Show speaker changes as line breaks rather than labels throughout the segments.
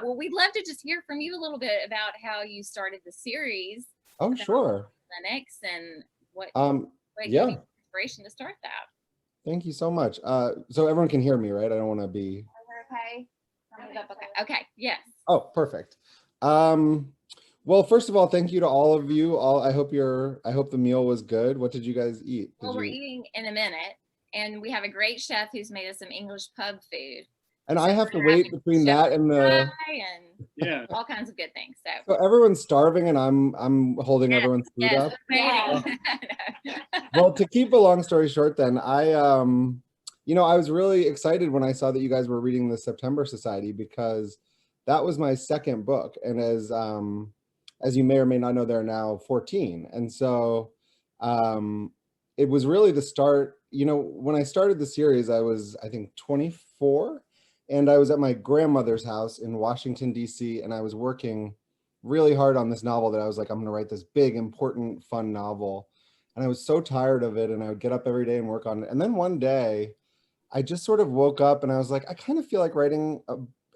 Well, we'd love to just hear from you a little bit about how you started the series.
Oh, sure.
Clinics and what gave
Yeah.
you inspiration to start that.
Thank you so much. So everyone can hear me, right? I don't want to be.
Okay. Okay. Yes.
Oh, perfect. Well, first of all, thank you to all of you. I hope the meal was good. What did you guys eat?
Well, we're eating in a minute, and we have a great chef who's made us some English pub food.
And I have to wait between that and the
and all kinds of good things.
So everyone's starving, and I'm holding everyone's food up.
Yeah.
Well, to keep a long story short, then I was really excited when I saw that you guys were reading the September Society, because that was my second book, and as you may or may not know, there are now 14, and so it was really the start. When I started the series, I was, I think, 24. And I was at my grandmother's house in Washington, D.C., and I was working really hard on this novel that I was like, I'm going to write this big, important, fun novel. And I was so tired of it, and I would get up every day and work on it. And then one day, I just sort of woke up and I was like, I kind of feel like writing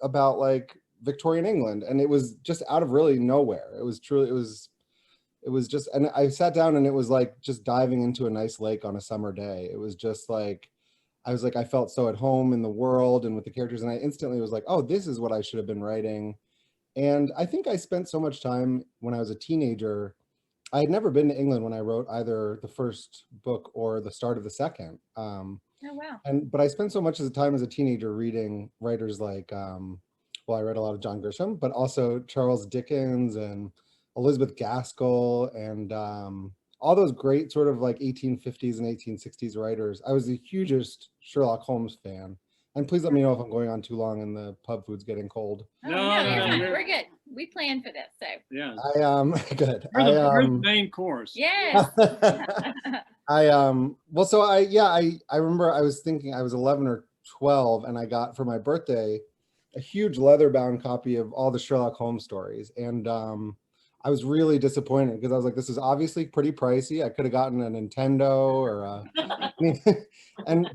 about like Victorian England. And it was just out of really nowhere. It was just, and I sat down, and it was like just diving into a nice lake on a summer day. It was just like, I felt so at home in the world and with the characters, and I instantly was like, oh, this is what I should have been writing. And I think I spent so much time when I was a teenager. I had never been to England when I wrote either the first book or the start of the second.
Oh, wow.
But I spent so much of the time as a teenager reading writers like, I read a lot of John Grisham, but also Charles Dickens and Elizabeth Gaskell and all those great sort of like 1850s and 1860s writers. I was the hugest Sherlock Holmes fan. And please let me know if I'm going on too long and the pub food's getting cold.
No, we're good. We planned for this, so.
Yeah.
Good.
We're the main course.
Yes.
I remember I was thinking I was 11 or 12, and I got for my birthday a huge leather-bound copy of all the Sherlock Holmes stories. And I was really disappointed, because I was like, this is obviously pretty pricey. I could have gotten a Nintendo or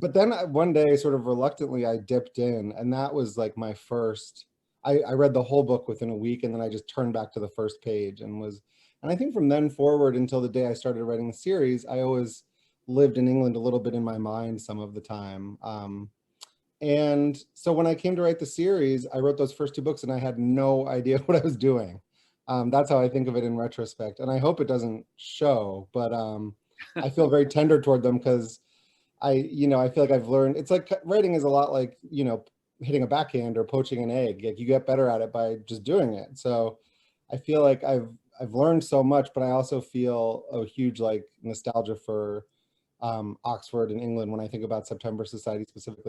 but then one day, sort of reluctantly, I dipped in, and that was like my first, I read the whole book within a week, and then I just turned back to the first page and I think from then forward until the day I started writing the series, I always lived in England a little bit in my mind some of the time. And so when I came to write the series, I wrote those first two books, and I had no idea what I was doing. That's how I think of it in retrospect. And I hope it doesn't show, but I feel very tender toward them, because I feel like I've learned, it's like writing is a lot like, hitting a backhand or poaching an egg. Like, you get better at it by just doing it. So I feel like I've learned so much, but I also feel a huge like nostalgia for Oxford and England when I think about September Society specifically.